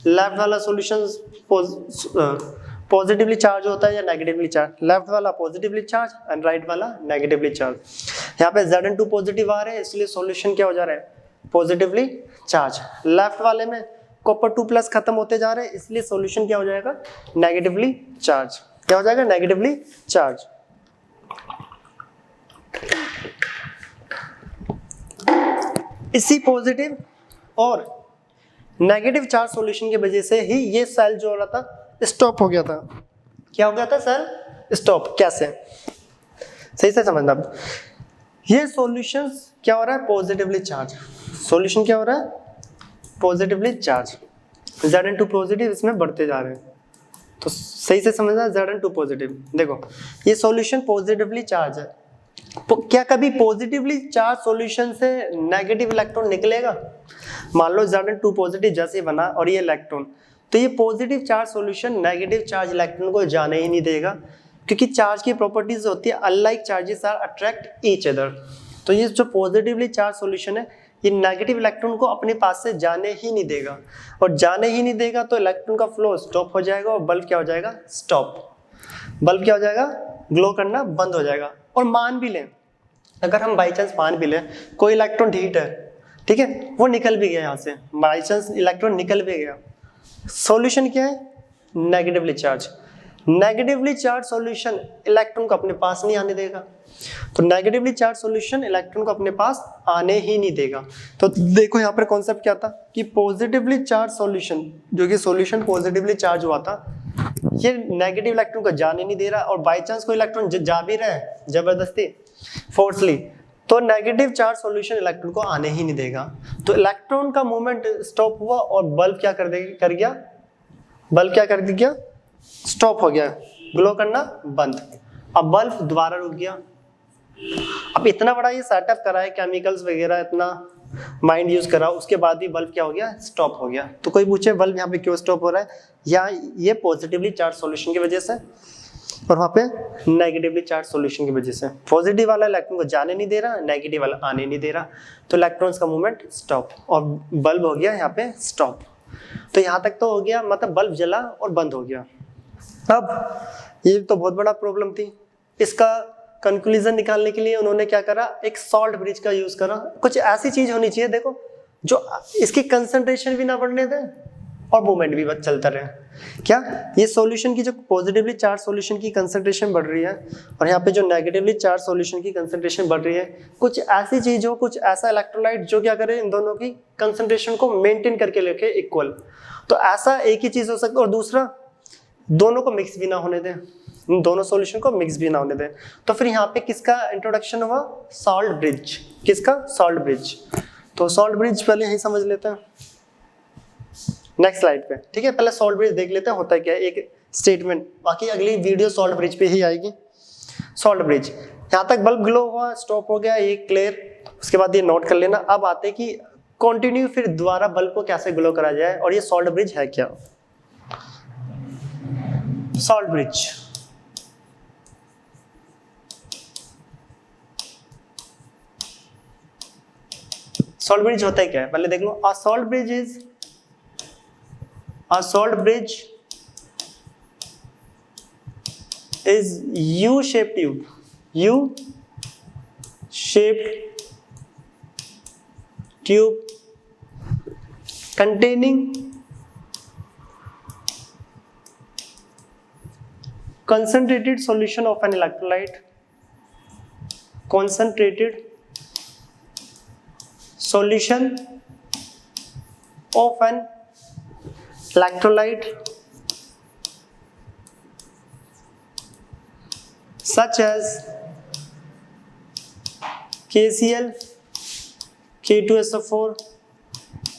लेफ्ट वाला सॉल्यूशन पॉजिटिवली चार्ज होता है या नेगेटिवली चार्ज, लेफ्ट वाला पॉजिटिवली चार्ज एंड राइट वाला नेगेटिवली चार्ज। यहाँ पे Zn2 पॉजिटिव आ रहे हैं इसलिए सॉल्यूशन क्या हो जा रहा है, पॉजिटिवली चार्ज। लेफ्ट वाले में कॉपर 2+ खत्म होते जा रहे हैं इसलिए सॉल्यूशन क्या हो जाएगा, नेगेटिवली चार्ज। क्या हो जाएगा, नेगेटिवली चार्ज। इसी पॉजिटिव और नेगेटिव चार्ज सॉल्यूशन की वजह से ही ये सेल जो हो रहा था स्टॉप हो गया था। क्या हो गया था, सेल स्टॉप। कैसे, सही से समझना। अब ये सॉल्यूशन क्या हो रहा है, पॉजिटिवली चार्ज। सॉल्यूशन क्या हो रहा है, पॉजिटिवली चार्ज। Zn2 पॉजिटिव इसमें बढ़ते जा रहे हैं, तो सही से समझना, Zn2 पॉजिटिव। देखो ये सॉल्यूशन पॉजिटिवली चार्ज है, क्या कभी पॉजिटिवली चार्ज सॉल्यूशन से नेगेटिव इलेक्ट्रॉन निकलेगा? मान लो Zn2 पॉजिटिव जैसे बना और ये इलेक्ट्रॉन, तो ये positive charge solution negative charge electron को जाने ही नहीं देगा, क्योंकि चार्ज की प्रॉपर्टीज होती है unlike charges are attract each other. तो ये जो पॉजिटिवली चार्ज सॉल्यूशन है ये नेगेटिव इलेक्ट्रॉन को अपने पास से जाने ही नहीं देगा, और जाने ही नहीं देगा तो इलेक्ट्रॉन का फ्लो स्टॉप हो जाएगा और बल्ब क्या हो जाएगा, स्टॉप। बल्ब क्या हो जाएगा, ग्लो करना बंद हो जाएगा। और मान भी लें, अगर हम बाई चांस मान भी लें कोई इलेक्ट्रॉन हीट है, ठीक है, वो निकल भी गया यहाँ से, बाई चांस इलेक्ट्रॉन निकल भी गया, सॉल्यूशन क्या है, negatively charge. Negatively charge solution electron को अपने पास नहीं आने देगा, तो नेगेटिवली चार्ज सॉल्यूशन इलेक्ट्रॉन को अपने पास आने ही नहीं देगा। तो देखो यहाँ पर कॉन्सेप्ट क्या था कि पॉजिटिवली चार्ज सॉल्यूशन, जो कि सॉल्यूशन पॉजिटिवली चार्ज हुआ था, ये नेगेटिव इलेक्ट्रॉन को जाने नहीं दे रहा, और बाई चांस कोई इलेक्ट्रॉन जा भी रहा है जबरदस्ती फोर्सली, तो नेगेटिव चार्ज सॉल्यूशन इलेक्ट्रॉन को आने ही नहीं देगा। तो इलेक्ट्रॉन का मूवमेंट स्टॉप हुआ और बल्ब क्या कर गया, बल्ब क्या कर दिया, स्टॉप हो गया, ग्लो करना बंद। अब बल्ब दोबारा रुक गया। अब इतना बड़ा ये सेटअप करा है, केमिकल्स वगैरह इतना माइंड यूज करा, उसके बाद भी बल्ब क्या हो गया, स्टॉप हो गया। तो कोई पूछे बल्ब यहाँ पे क्यों स्टॉप हो रहा है, या ये पॉजिटिवली चार्ज सॉल्यूशन की वजह से और वहाँ पे नेगेटिवली चार्ज सॉल्यूशन की वजह से। पॉजिटिव वाला इलेक्ट्रॉन को जाने नहीं दे रहा, नेगेटिव वाला आने नहीं दे रहा, तो इलेक्ट्रॉन्स का मूवमेंट स्टॉप और बल्ब हो गया यहाँ पे स्टॉप। तो यहाँ तक तो हो गया, मतलब बल्ब जला और बंद हो गया। अब ये तो बहुत बड़ा प्रॉब्लम थी, इसका कंक्लूजन निकालने के लिए उन्होंने क्या करा, एक सॉल्ट ब्रिज का यूज करा। कुछ ऐसी चीज होनी चाहिए देखो जो इसकी कंसंट्रेशन भी ना बढ़ने दे और मूवमेंट भी चलता रहे। क्या ये सॉल्यूशन की जो पॉजिटिवली चार्ज सॉल्यूशन की कंसंट्रेशन बढ़ रही है और यहाँ पे जो नेगेटिवली चार्ज सॉल्यूशन की कंसंट्रेशन बढ़ रही है, कुछ ऐसी चीज हो, कुछ ऐसा इलेक्ट्रोलाइट जो क्या करे इन दोनों की कंसंट्रेशन को मेंटेन करके लेके इक्वल। तो ऐसा एक ही चीज हो सकता है, और दूसरा दोनों को मिक्स भी ना होने दें, इन दोनों सॉल्यूशन को मिक्स भी ना होने दें। तो फिर यहाँ पे किसका इंट्रोडक्शन हुआ, सॉल्ट ब्रिज। किसका, सॉल्ट ब्रिज। तो सॉल्ट ब्रिज पहले यही समझ लेते हैं नेक्स्ट स्लाइड पे, ठीक है। पहले सॉल्ट ब्रिज देख लेते हैं होता है क्या, एक स्टेटमेंट, बाकी अगली वीडियो सॉल्ट ब्रिज पे ही आएगी। सॉल्ट ब्रिज यहाँ तक बल्ब ग्लो हुआ, स्टॉप हो गया, ये क्लियर। उसके बाद ये नोट कर लेना। अब आते कि कंटिन्यू फिर दोबारा बल्ब को कैसे ग्लो करा जाए और ये सॉल्ट ब्रिज है क्या। सॉल्ट ब्रिज, सॉल्ट ब्रिज होता है क्या है पहले देख लो। A salt bridge is U-shaped tube, U-shaped tube containing concentrated solution of an electrolyte, concentrated solution of an electrolyte such as KCl, K2SO4,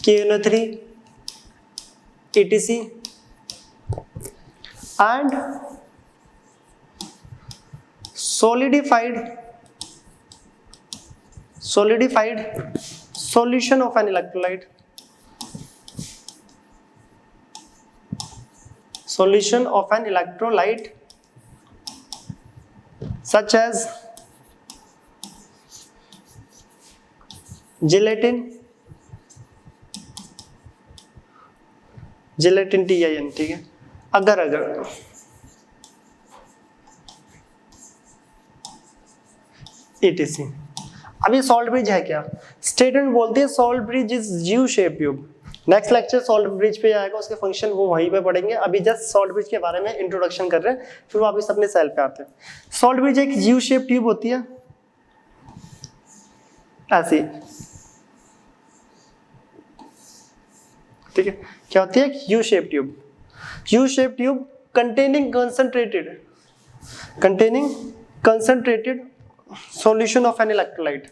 KNO3, etc. and solidified solution of an electrolyte, such as gelatin TIN, ठीक है। अगर etc। अब ये salt bridge है क्या। Statement बोलती है salt bridge is U shape tube. Next lecture salt bridge पे आएगा, उसके फंक्शन वो वहीं पे पढ़ेंगे। अभी जस्ट सॉल्ट ब्रिज के बारे में इंट्रोडक्शन कर रहे हैं, फिर वापस अपने सेल पे आते हैं। सॉल्ट ब्रिज एक यू शेप ट्यूब होती है ऐसी, ठीक है। क्या होती है U shape tube containing concentrated solution of an electrolyte,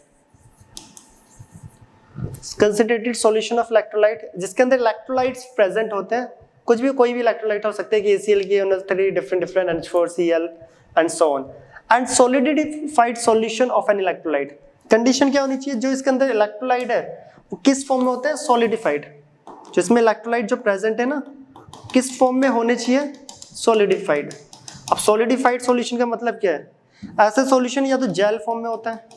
concentrated solution of electrolyte, जिसके अंदर इलेक्ट्रोलाइट्स प्रेजेंट होते हैं। कुछ भी, कोई भी इलेक्ट्रोलाइट हो सकते हैं, KCl, KNO3, different H4Cl and so on. And solidified solution of an electrolyte. Condition क्या होनी चाहिए, जो इसके अंदर इलेक्ट्रोलाइट है वो किस फॉर्म में होते हैं, सॉलिडिफाइड। जिसमें इलेक्ट्रोलाइट जो प्रेजेंट है ना, किस फॉर्म में होने चाहिए, सॉलिडिफाइड। अब सॉलिडिफाइड सॉल्यूशन का मतलब क्या है, ऐसे सॉल्यूशन या तो जेल फॉर्म में होता है,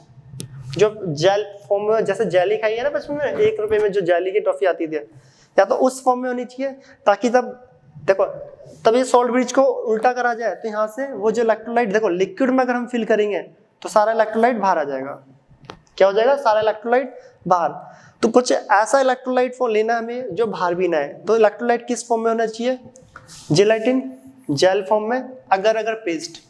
जो जेल फॉर्म में, जैसे जेली खाई है ना बचपन में, 1 रुपए में जो जेली की टॉफी आती थी, या तो उस फॉर्म में होनी चाहिए, ताकि तब देखो तब ये सॉल्ट ब्रिज को उल्टा करा जाए तो यहाँ से वो जो इलेक्ट्रोलाइट, देखो लिक्विड में अगर हम फिल करेंगे तो सारा इलेक्ट्रोलाइट बाहर आ जाएगा। क्या हो जाएगा, सारा इलेक्ट्रोलाइट बाहर। तो कुछ ऐसा इलेक्ट्रोलाइट फॉर्म लेना हमें जो बाहर भी ना है। तो इलेक्ट्रोलाइट किस फॉर्म में होना चाहिए, जेलेटिन जेल फॉर्म में। अगर पेस्ट,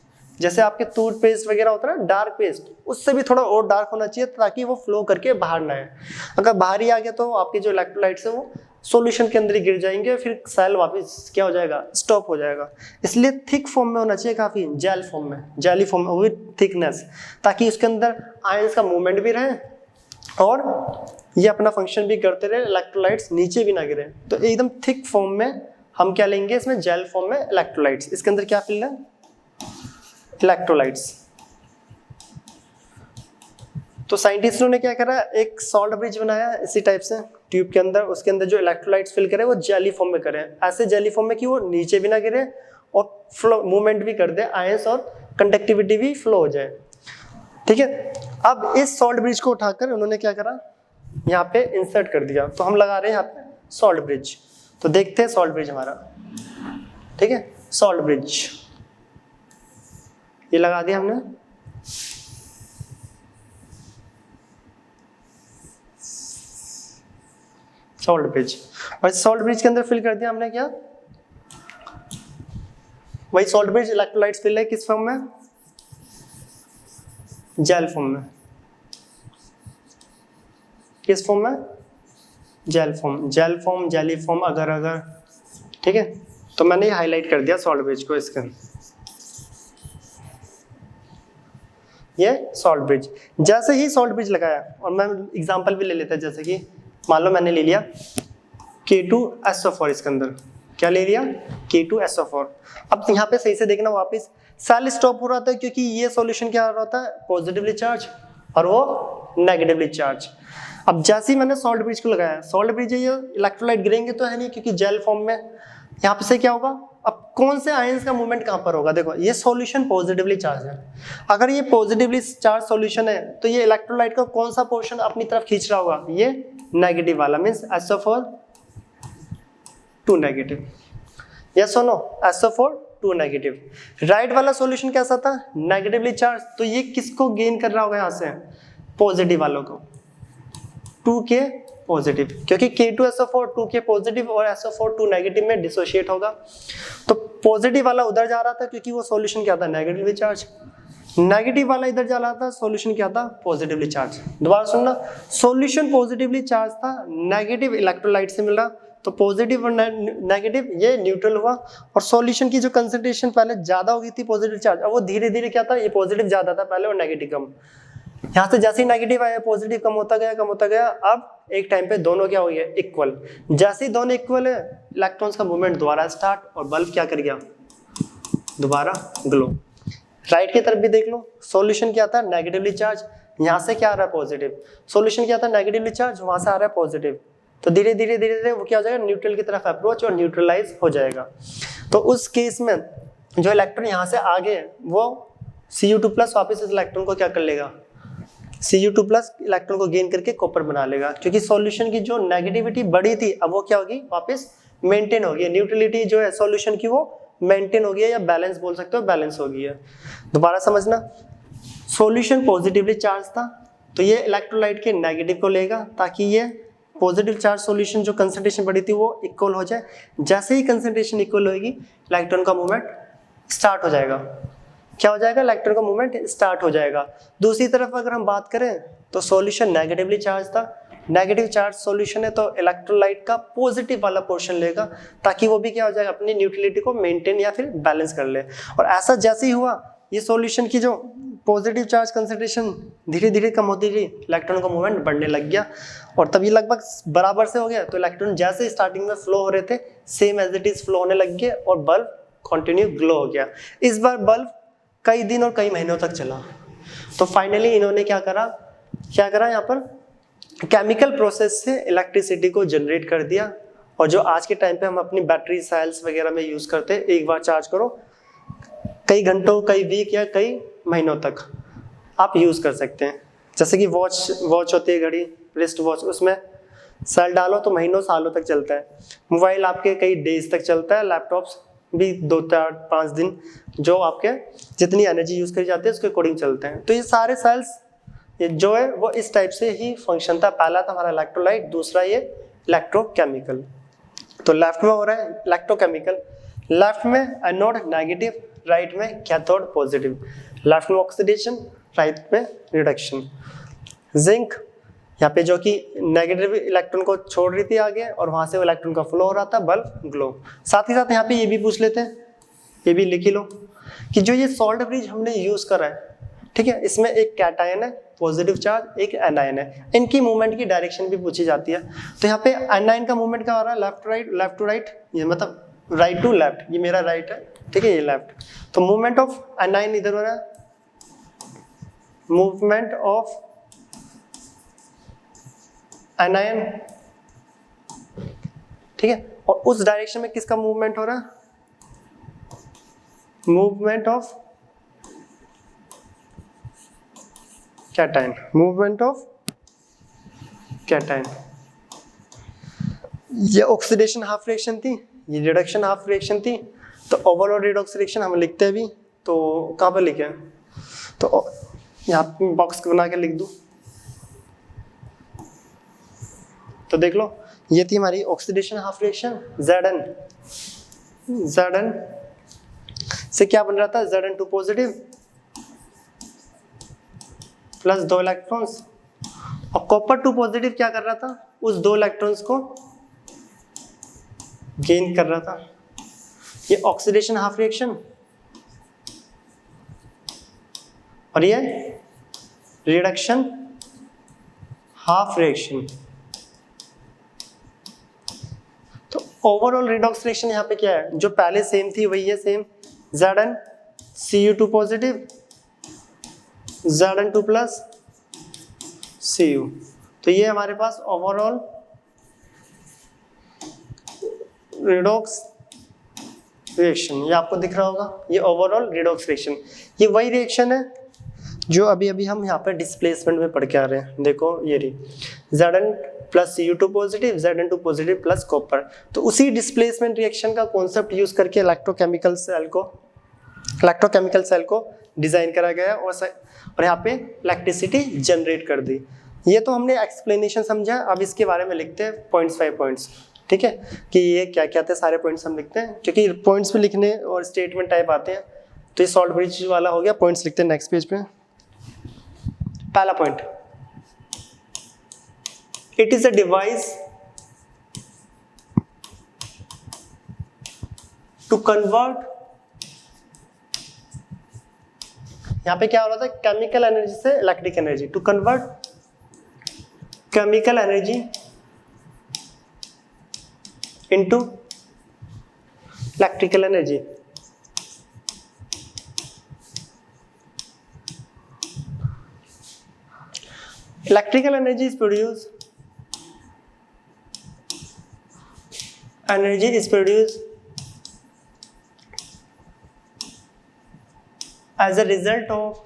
जैसे आपके टूथपेस्ट वगैरह होता है ना डार्क पेस्ट, उससे भी थोड़ा और डार्क होना चाहिए ताकि वो फ्लो करके बाहर ना आए। अगर बाहर ही आ गया तो आपके जो इलेक्ट्रोलाइट्स है वो सॉल्यूशन के अंदर ही गिर जाएंगे, फिर सेल वापस क्या हो जाएगा, स्टॉप हो जाएगा। इसलिए थिक फॉर्म में होना चाहिए, काफी जेल फॉर्म में, जेली फॉर्म में विद थिकनेस, ताकि उसके अंदर आयंस का मूवमेंट भी रहे और ये अपना फंक्शन भी करते रहे, इलेक्ट्रोलाइट्स नीचे भी ना गिरे। तो एकदम थिक फॉर्म में हम क्या लेंगे, इसमें जेल फॉर्म में इलेक्ट्रोलाइट्स। इसके अंदर क्या फिल है, इलेक्ट्रोलाइट्स। तो साइंटिस्टों ने क्या करा, एक सॉल्ट ब्रिज बनाया इसी टाइप से ट्यूब के अंदर। उसके अंदर जो इलेक्ट्रोलाइट्स फिल करे वो जेली फॉर्म में करें, ऐसे जेली फॉर्म में कि वो नीचे भी ना गिरे और फ्लो मूवमेंट भी कर दे, आयंस और कंडक्टिविटी भी फ्लो हो जाए, ठीक है। अब इस सॉल्ट ब्रिज को उठाकर उन्होंने क्या करा, यहाँ पे इंसर्ट कर दिया। तो हम लगा रहे हैं यहाँ पे सॉल्ट ब्रिज। तो देखते हैं सॉल्ट ब्रिज हमारा, ठीक है। सॉल्ट ब्रिज ये लगा दिया हमने। सॉल्ट ब्रिज, और सॉल्ट ब्रिज के अंदर फिल कर दिया हमने क्या, वही सॉल्ट ब्रिज इलेक्ट्रोलाइट्स फिल है किस फॉर्म में, जेल फॉर्म में। किस फॉर्म में, जेल फॉर्म, जेली फॉर्म, अगर, ठीक है। तो मैंने ये हाईलाइट कर दिया सॉल्ट ब्रिज को इसके, ये सॉल्ट ब्रिज। जैसे ही सॉल्ट ब्रिज लगाया, और मैं एग्जांपल भी ले लेता है, जैसे कि मान लो मैंने ले लिया K2SO4, इसके अंदर क्या ले लिया, K2SO4। अब यहाँ पे सही से देखना वापस, सेल स्टॉप हो रहा था क्योंकि ये सॉल्यूशन क्या हो रहा था, पॉजिटिवली चार्ज और वो नेगेटिवली चार्ज। अब जैसे ही मैंने सॉल्ट ब्रिज को लगाया, सॉल्ट ब्रिज ये इलेक्ट्रोलाइट गिरेंगे तो है नहीं क्योंकि जेल फॉर्म में, यहाँ पे से क्या होगा, अब कौन से आयंस का मूवमेंट कहाँ पर होगा, देखो ये सॉल्यूशन पॉजिटिवली चार्ज है, अगर ये पॉजिटिवली चार्ज सॉल्यूशन है तो ये इलेक्ट्रोलाइट का कौन सा पोर्शन अपनी तरफ खींच रहा होगा, ये नेगेटिव वाला, मींस SO4 2 नेगेटिव, यस और नो, SO4 2 नेगेटिव। राइट वाला सॉल्यूशन कैसा था, नेगेटिवली चार्ज, तो ये किसको गेन कर रहा होगा यहाँ से, पॉजिटिव वालों को, 2K पॉजिटिव, क्योंकि K2SO4 2K पॉजिटिव और SO4 2 नेगेटिव में डिसोशिएट होगा, तो पॉजिटिव वाला उधर जा रहा था क्योंकि वो सॉल्यूशन क्या था, नेगेटिवली चार्ज, नेगेटिव वाला इधर जा रहा था, सॉल्यूशन क्या था, पॉजिटिवली चार्ज। दोबारा सुनना, सॉल्यूशन पॉजिटिवली चार्ज था, नेगेटिव इलेक्ट्रोलाइट से मिला, तो पॉजिटिव और नेगेटिव ये न्यूट्रल हुआ, और सॉल्यूशन की जो कंसंट्रेशन पहले ज्यादा हो गई थी पॉजिटिव चार्ज, अब वो धीरे धीरे क्या था, ये पॉजिटिव ज्यादा था पहले और नेगेटिव कम, यहाँ से जैसे ही नेगेटिव आया पॉजिटिव कम होता गया, अब एक टाइम पे दोनों क्या हो गया, इक्वल, जैसे ही दोनों इक्वल है इलेक्ट्रॉन्स का मूवमेंट दोबारा स्टार्ट और बल्ब क्या कर गया, दोबारा ग्लो। राइट की तरफ भी देख लो, सॉल्यूशन क्या था, नेगेटिवली चार्ज, यहाँ से क्या आ रहा है, पॉजिटिव, सॉल्यूशन क्या था, नेगेटिवली चार्ज, वहां से आ रहा है पॉजिटिव, तो धीरे धीरे वो क्या हो जाएगा, न्यूट्रल की तरफ अप्रोच और न्यूट्रलाइज हो जाएगा। तो उस केस में जो इलेक्ट्रॉन यहाँ से आगे वो Cu2+ वापस इस इलेक्ट्रॉन को क्या कर लेगा, Cu2+ इलेक्ट्रॉन को गेन करके कॉपर बना लेगा, क्योंकि सॉल्यूशन की जो नेगेटिविटी बढ़ी थी अब वो क्या होगी, वापस मेंटेन होगी, न्यूट्रलिटी जो है सॉल्यूशन की वो मेंटेन हो गया, या बैलेंस बोल सकते हो, बैलेंस हो गया। दोबारा समझना, सॉल्यूशन पॉजिटिवली चार्ज था तो ये इलेक्ट्रोलाइट के नेगेटिव को लेगा ताकि ये पॉजिटिव चार्ज सॉल्यूशन जो कंसंट्रेशन बढ़ी थी वो इक्वल हो जाए, जैसे ही कंसंट्रेशन इक्वल होगी इलेक्ट्रॉन का मूवमेंट स्टार्ट हो जाएगा, क्या हो जाएगा, इलेक्ट्रॉन का मूवमेंट स्टार्ट हो जाएगा। दूसरी तरफ अगर हम बात करें तो सॉल्यूशन नेगेटिवली चार्ज था, नेगेटिव चार्ज सॉल्यूशन है तो इलेक्ट्रोलाइट का पॉजिटिव वाला पोर्शन लेगा ताकि वो भी क्या हो जाएगा, अपनी न्यूट्रलिटी को मेंटेन या फिर बैलेंस कर ले, और ऐसा जैसे ही हुआ ये सॉल्यूशन की जो पॉजिटिव चार्ज कंसंट्रेशन धीरे धीरे कम होती गई, इलेक्ट्रॉन का मूवमेंट बढ़ने लग गया, और तब ये लगभग बराबर से हो गया, तो इलेक्ट्रॉन जैसे स्टार्टिंग में फ्लो हो रहे थे same as it is flow होने लग गए और बल्ब कंटिन्यू ग्लो हो गया। इस बार बल्ब कई दिन और कई महीनों तक चला, तो फाइनली इन्होंने क्या करा यहाँ पर केमिकल प्रोसेस से इलेक्ट्रिसिटी को जनरेट कर दिया, और जो आज के टाइम पे हम अपनी बैटरी सेल्स वगैरह में यूज करते हैं, एक बार चार्ज करो कई घंटों, कई वीक या कई महीनों तक आप यूज कर सकते हैं। जैसे कि वॉच होती है, घड़ी, रिस्ट वॉच, उसमें सेल डालो तो महीनों सालों तक चलता है, मोबाइल आपके कई डेज तक चलता है, लैपटॉप्स भी 2-4-5 दिन, जो आपके जितनी एनर्जी यूज करी जाती है उसके अकॉर्डिंग चलते हैं। तो ये सारे सेल्स ये जो है वो इस टाइप से ही फंक्शन था, पहला था हमारा इलेक्ट्रोलाइट, दूसरा ये इलेक्ट्रोकेमिकल। तो लेफ्ट में हो रहा है इलेक्ट्रोकेमिकल, लेफ्ट में एनोड नेगेटिव, राइट में कैथोड पॉजिटिव, लेफ्ट में ऑक्सीडेशन, राइट में रिडक्शन। जिंक यहाँ पे जो कि नेगेटिव इलेक्ट्रॉन को छोड़ रही थी आगे और वहां से वो इलेक्ट्रॉन का फ्लो हो रहा था, बल्ब ग्लो। साथ ही साथ यहाँ पे ये भी पूछ लेते हैं, ये भी लिख ही लो कि जो ये सॉल्ट ब्रिज हमने यूज करा है, ठीक है, इसमें एक कैटायन है पॉजिटिव चार्ज, एक एनायन है, इनकी मूवमेंट की डायरेक्शन भी पूछी जाती है। तो यहाँ पे एनायन का मूवमेंट क्या हो रहा है, लेफ्ट टू राइट, ये मतलब राइट टू लेफ्ट, ये मेरा राइट है, ठीक है, ये लेफ्ट, तो मूवमेंट ऑफ एनायन इधर हो रहा है, मूवमेंट ऑफ एनायन, ठीक है, और उस डायरेक्शन में किसका मूवमेंट हो रहा है, movement of cation, movement of cation. ये ऑक्सीडेशन हाफ रिएक्शन थी, ये रिडक्शन हाफ रिएक्शन थी, तो ओवरऑल रिडॉक्स रिएक्शन हम लिखते हैं अभी, तो कहाँ पर लिखे हैं, तो यहाँ बॉक्स बना के लिख दूं, तो देख लो ये थी हमारी ऑक्सीडेशन हाफ रिएक्शन Zn से क्या बन रहा था, Zn2 पॉजिटिव प्लस 2 इलेक्ट्रॉन्स, और कॉपर 2 पॉजिटिव क्या कर रहा था, उस 2 इलेक्ट्रॉन्स को गेन कर रहा था। ये ऑक्सीडेशन हाफ रिएक्शन और ये रिडक्शन हाफ रिएक्शन। तो ओवरऑल रिडॉक्स रिएक्शन यहाँ पे क्या है, जो पहले सेम थी वही है same, Zn Cu2 positive, Zn2 plus Cu। तो ये हमारे पास ओवरऑल रिडॉक्स रिएक्शन, ये आपको दिख रहा होगा, ये ओवरऑल रिडॉक्स रिएक्शन। ये वही रिएक्शन है जो अभी अभी हम यहाँ पे डिस्प्लेसमेंट में पढ़ के आ रहे हैं। देखो ये रही Zn plus Cu2 positive, Zn2 positive plus copper. तो उसी डिस्प्लेसमेंट रिएक्शन का कॉन्सेप्ट यूज करके इलेक्ट्रोकेमिकल सेल को डिजाइन करा गया और यहाँ पे इलेक्ट्रिसिटी जनरेट कर दी। ये तो हमने एक्सप्लेनेशन समझा, अब इसके बारे में लिखते हैं पॉइंट्स बाय पॉइंट्स, ठीक है, कि ये क्या क्या थे, सारे पॉइंट्स हम लिखते हैं क्योंकि पॉइंट्स में लिखने और स्टेटमेंट टाइप आते हैं। तो ये सॉल्ट ब्रिज वाला हो गया, पॉइंट्स लिखते हैं नेक्स्ट पेज पे। पहला point, it is a device to convert, यहां पे क्या हो रहा था, केमिकल एनर्जी से electric energy, to convert chemical energy into electrical energy. Electrical energy is produced as a result of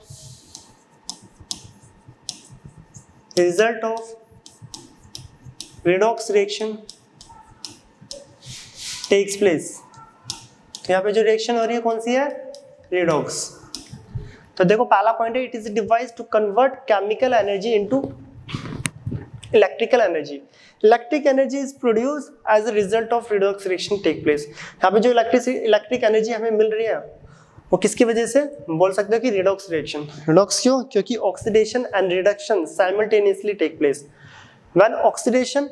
redox reaction takes place। तो यहाँ पे जो रिएक्शन हो रही है कौन सी है, रिडॉक्स। तो देखो पहला पॉइंट है, it is a device to convert chemical energy into electrical energy. Electric energy is produced as a result of redox reaction take place. यहाँ पे जो इलेक्ट्रिक एनर्जी हमें मिल रही है वो किसकी वजह से, बोल सकते हो कि रिडॉक्स रिएक्शन। रिडॉक्स क्यों, क्योंकि oxidation and reduction simultaneously take place. When oxidation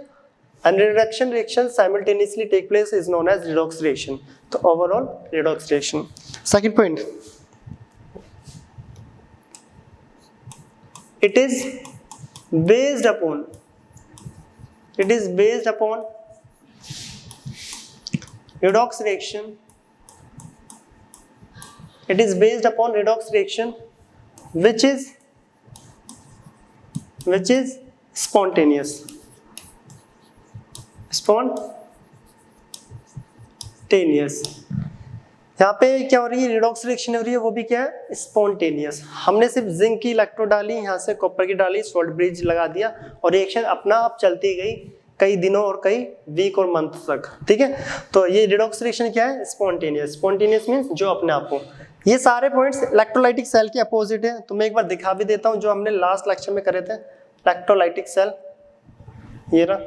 and reduction reaction simultaneously take place is known as redox reaction. तो overall redox reaction. Second point, it is based upon redox reaction, which is spontaneous। यहाँ पे क्या हो रही है, redox reaction हो रही है, वो भी क्या है, स्पॉन्टेनियस। हमने सिर्फ जिंक की इलेक्ट्रोड डाली, यहाँ से कॉपर की डाली, सॉल्ट ब्रिज लगा दिया और रिएक्शन अपना आप चलती गई कई दिनों और कई वीक और मंथ तक, ठीक है। तो ये रिडॉक्स रिएक्शन क्या है, स्पॉन्टेनियस। स्पॉन्टेनियस मींस जो अपने आप हो। ये सारे पॉइंट्स इलेक्ट्रोलाइटिक सेल के अपोजिट है। तो मैं एक बार दिखा भी देता हूँ जो हमने लास्ट लेक्चर में करे थे। इलेक्ट्रोलाइटिक सेल ये रहा,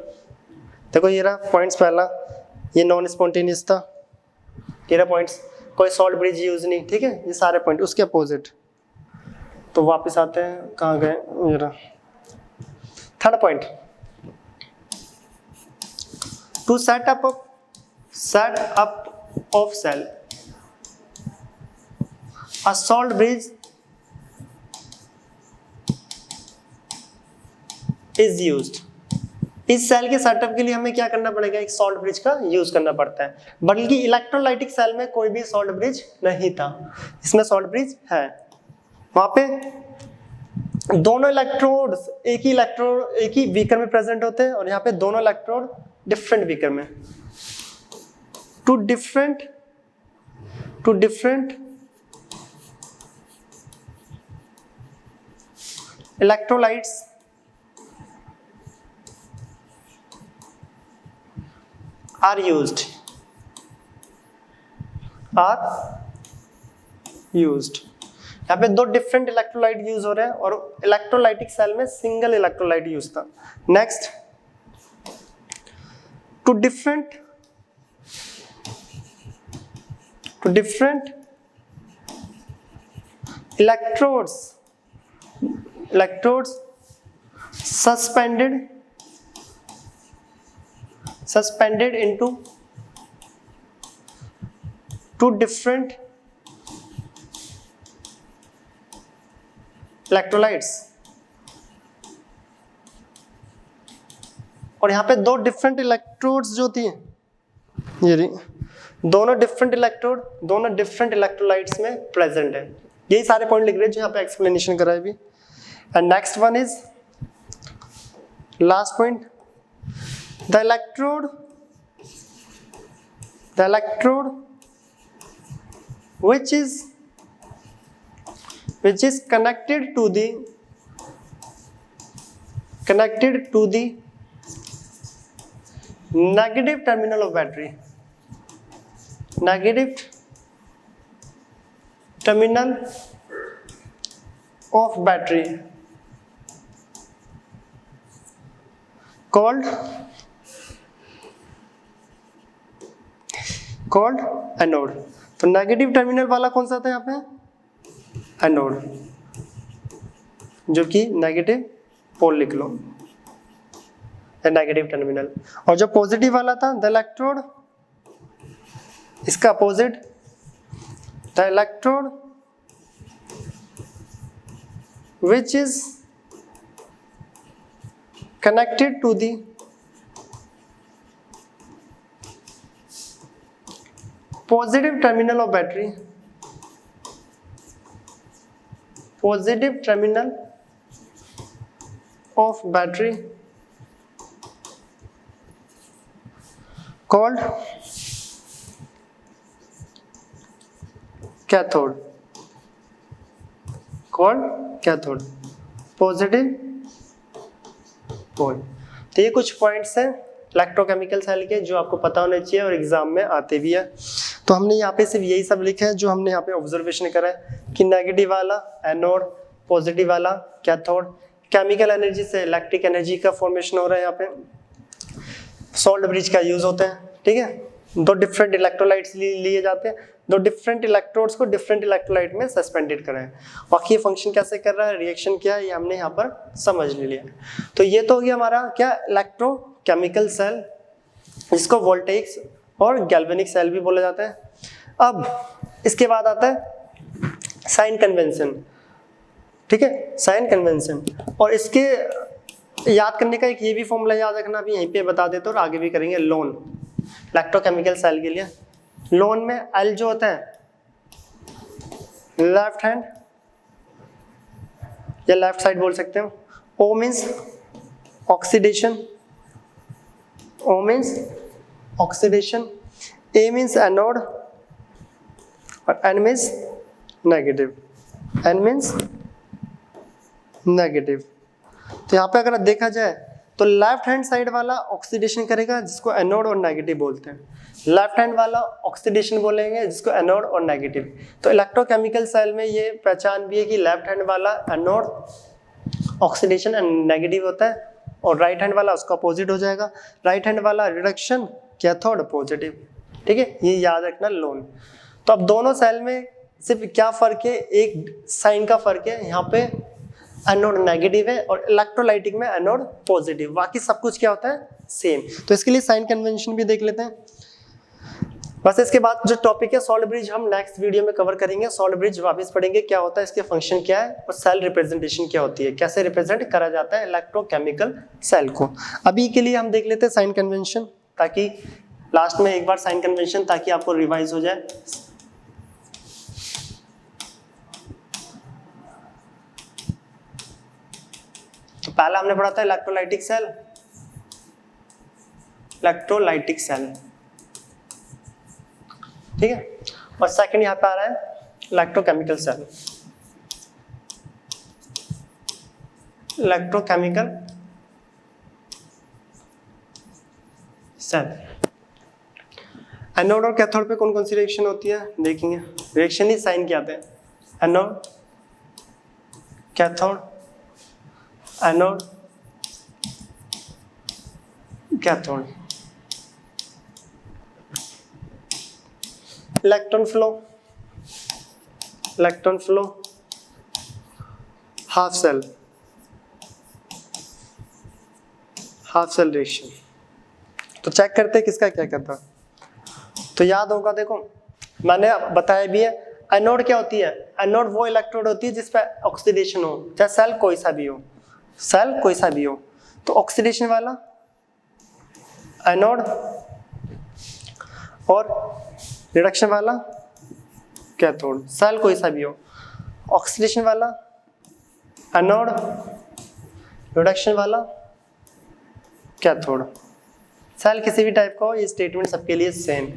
देखो ये रहा पॉइंट्स, पहला ये नॉन स्पॉन्टेनियस था, ये रहा पॉइंट्स, कोई सॉल्ट ब्रिज यूज नहीं, ठीक है, ये सारे पॉइंट उसके अपोजिट। तो वापस आते हैं, कहाँ गए, ये रहा third point, to set up of cell a salt bridge is used. इस सेल के सेटअप के लिए हमें क्या करना पड़ेगा, एक सॉल्ट ब्रिज का यूज करना पड़ता है। बल्कि इलेक्ट्रोलाइटिक सेल में कोई भी सॉल्ट ब्रिज नहीं था, इसमें सॉल्ट ब्रिज है। वहां पे दोनों इलेक्ट्रोड्स एक ही बीकर में प्रेजेंट होते हैं और यहाँ पे दोनों इलेक्ट्रोड डिफरेंट बीकर में। Two different electrolytes are used। यहाँ पे दो डिफरेंट इलेक्ट्रोलाइट यूज हो रहे हैं और इलेक्ट्रोलाइटिक सेल में सिंगल इलेक्ट्रोलाइट यूज था। Next, two different electrodes suspended into two different electrolytes। और यहाँ पे दो डिफरेंट इलेक्ट्रोड्स जो थी, ये दोनों डिफरेंट इलेक्ट्रोलाइट्स में प्रेजेंट है। यही सारे पॉइंट लिख रहे हैं जो यहाँ पे एक्सप्लेनेशन करा है अभी। And next one is last point, the electrode which is connected to the negative terminal of battery, called anode. तो नेगेटिव टर्मिनल वाला कौन सा था यहाँ पे, एनोड, जो कि नेगेटिव पोल लिख लो, नेगेटिव टर्मिनल। और जो पॉजिटिव वाला था द इलेक्ट्रोड, इसका opposite the electrode which is connected to the positive terminal of battery, called cathode, positive pole. तो ये कुछ पॉइंट्स हैं इलेक्ट्रोकेमिकल सेल के जो आपको पता होने चाहिए और एग्जाम में आते भी है। तो हमने यहाँ पे सिर्फ यही सब लिखा है जो हमने यहाँ पे ऑब्जर्वेशन करा है कि नेगेटिव वाला एनोड, पॉजिटिव वाला कैथोड, केमिकल एनर्जी से इलेक्ट्रिक एनर्जी का फॉर्मेशन हो रहा है, यहाँ पे सॉल्ट ब्रिज का यूज होता है। ठीक है, दो डिफरेंट इलेक्ट्रोलाइट्स लिए जाते हैं, दो डिफरेंट इलेक्ट्रोड्स को डिफरेंट इलेक्ट्रोलाइट में सस्पेंडेड करा है। बाकी ये फंक्शन कैसे कर रहा है, रिएक्शन क्या है, ये हमने यहाँ पर समझ लिया। तो ये तो हो गया हमारा क्या, इलेक्ट्रोकेमिकल सेल, जिसको वोल्टेइक्स और गैल्वेनिक सेल भी बोला जाता है। अब इसके बाद आता है साइन कन्वेंशन। ठीक है, साइन कन्वेंशन, और इसके याद करने का एक ये भी फॉर्मूला याद रखना, अभी यहीं पे बता देते और आगे भी करेंगे। लोन, इलेक्ट्रोकेमिकल सेल के लिए लोन में एल जो होता है लेफ्ट हैंड या लेफ्ट साइड बोल सकते हो, ओ मीन्स ऑक्सीडेशन, ए मीन्स एनोड और एन मीन्स नेगेटिव। तो यहाँ पे अगर देखा जाए तो लेफ्ट हैंड साइड वाला ऑक्सीडेशन करेगा जिसको एनोड और नेगेटिव बोलते हैं, लेफ्ट हैंड वाला ऑक्सीडेशन बोलेंगे जिसको एनोड और नेगेटिव। तो इलेक्ट्रोकेमिकल सेल में ये पहचान भी है कि लेफ्ट हैंड वाला एनोड ऑक्सीडेशन एंड नेगेटिव होता है और राइट हैंड वाला उसका अपोजिट हो जाएगा, राइट हैंड वाला रिडक्शन कैथोड पॉजिटिव। ठीक है, ये याद रखना लोन। तो अब दोनों सेल में सिर्फ क्या फर्क है, एक साइन का फर्क है, यहाँ पे एनोड नेगेटिव है और इलेक्ट्रोलाइटिक में एनोड पॉजिटिव, बाकी सब कुछ क्या होता है सेम। तो इसके लिए साइन कन्वेंशन भी देख लेते हैं। बस इसके बाद जो टॉपिक है सॉल्ट ब्रिज हम नेक्स्ट वीडियो में कवर करेंगे। सॉल्ट ब्रिज वापस पढ़ेंगे, क्या होता है, इसके फंक्शन क्या है और सेल रिप्रेजेंटेशन क्या होती है, कैसे रिप्रेजेंट करा जाता है इलेक्ट्रोकेमिकल सेल को। अभी के लिए हम देख लेते हैं साइन कन्वेंशन, ताकि लास्ट में एक बार साइन कन्वेंशन, ताकि आपको रिवाइज हो जाए। तो पहला हमने पढ़ा था इलेक्ट्रोलाइटिक सेल, ठीक है, और सेकंड यहाँ पे आ रहा है इलेक्ट्रोकेमिकल सेल, एनोड और कैथोड पे कौन कौन सी रिएक्शन होती है देखेंगे। रिएक्शन ही साइन क्या आते हैं, anode cathode, anode cathode. Electron flow, half cell reaction. तो चेक करते हैं किसका क्या करता। तो याद होगा, देखो मैंने बताया भी है, एनोड क्या होती है, एनोड वो इलेक्ट्रोड होती है जिस पे ऑक्सीडेशन हो, चाहे सेल कोई सा भी हो। तो ऑक्सीडेशन वाला एनोड और रिडक्शन वाला कैथोड, सेल कोई सा भी हो। ऑक्सीडेशन वाला एनोड, रिडक्शन वाला कैथोड, सेल किसी भी टाइप का हो, ये स्टेटमेंट सबके लिए सेम।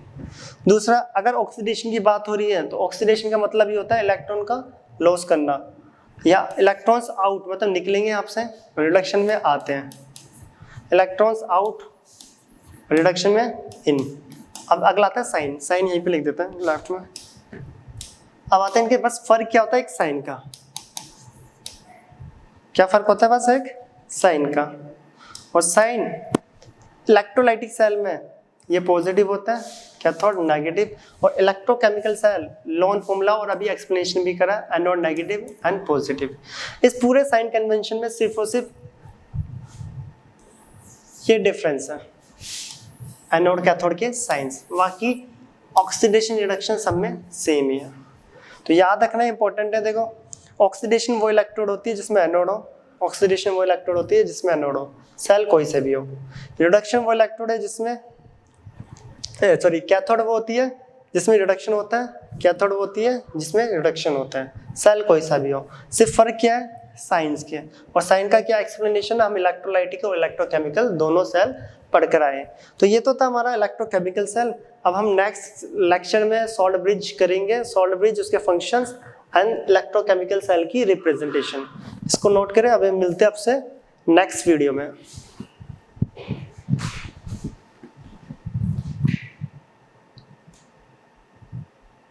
दूसरा, अगर ऑक्सीडेशन की बात हो रही है तो ऑक्सीडेशन का मतलब ये होता है इलेक्ट्रॉन का लॉस करना, या इलेक्ट्रॉन्स आउट मतलब निकलेंगे आपसे, रिडक्शन में आते हैं, इलेक्ट्रॉन्स आउट, रिडक्शन में इन। अब अगला आता है साइन, साइन यहीं पे लिख देते हैं लेफ्ट में। अब आते हैं इनके बस फर्क क्या होता है एक साइन का, क्या फर्क होता है बस एक साइन का। और साइन इलेक्ट्रोलाइटिक सेल में ये पॉजिटिव होता है, कैथोड नेगेटिव, और इलेक्ट्रोकेमिकल सेल लोन फॉर्मूला और अभी एक्सप्लेनेशन भी करा, एनोड नेगेटिव एंड पॉजिटिव। इस पूरे साइन कन्वेंशन में सिर्फ और सिर्फ ये डिफरेंस है एनोड कैथोड के साइंस, बाकी ऑक्सीडेशन रिडक्शन सब में सेम ही है। तो याद रखना इंपॉर्टेंट है। देखो, ऑक्सीडेशन वो इलेक्ट्रोड होती है जिसमें एनोड हो, ऑक्सीडेशन वो इलेक्ट्रोड होती है जिसमें एनोड हो, सेल कोई से भी हो। रिडक्शन वो इलेक्ट्रोड है जिसमें कैथोड वो होती है जिसमें रिडक्शन होता है, कैथोड वो होती है जिसमें रिडक्शन होता है, सेल कोई सा भी हो। सिर्फ फर्क क्या है साइंस के, और साइन का क्या एक्सप्लेनेशन, हम इलेक्ट्रोलाइटिक और इलेक्ट्रोकेमिकल दोनों सेल पढ़कर आए। तो ये तो था हमारा इलेक्ट्रोकेमिकल सेल। अब हम नेक्स्ट लेक्चर में सॉल्ट ब्रिज करेंगे, सॉल्ट ब्रिज, उसके फंक्शंस एंड इलेक्ट्रोकेमिकल सेल की रिप्रेजेंटेशन। इसको नोट करें। अब मिलते हैं आपसे नेक्स्ट वीडियो में।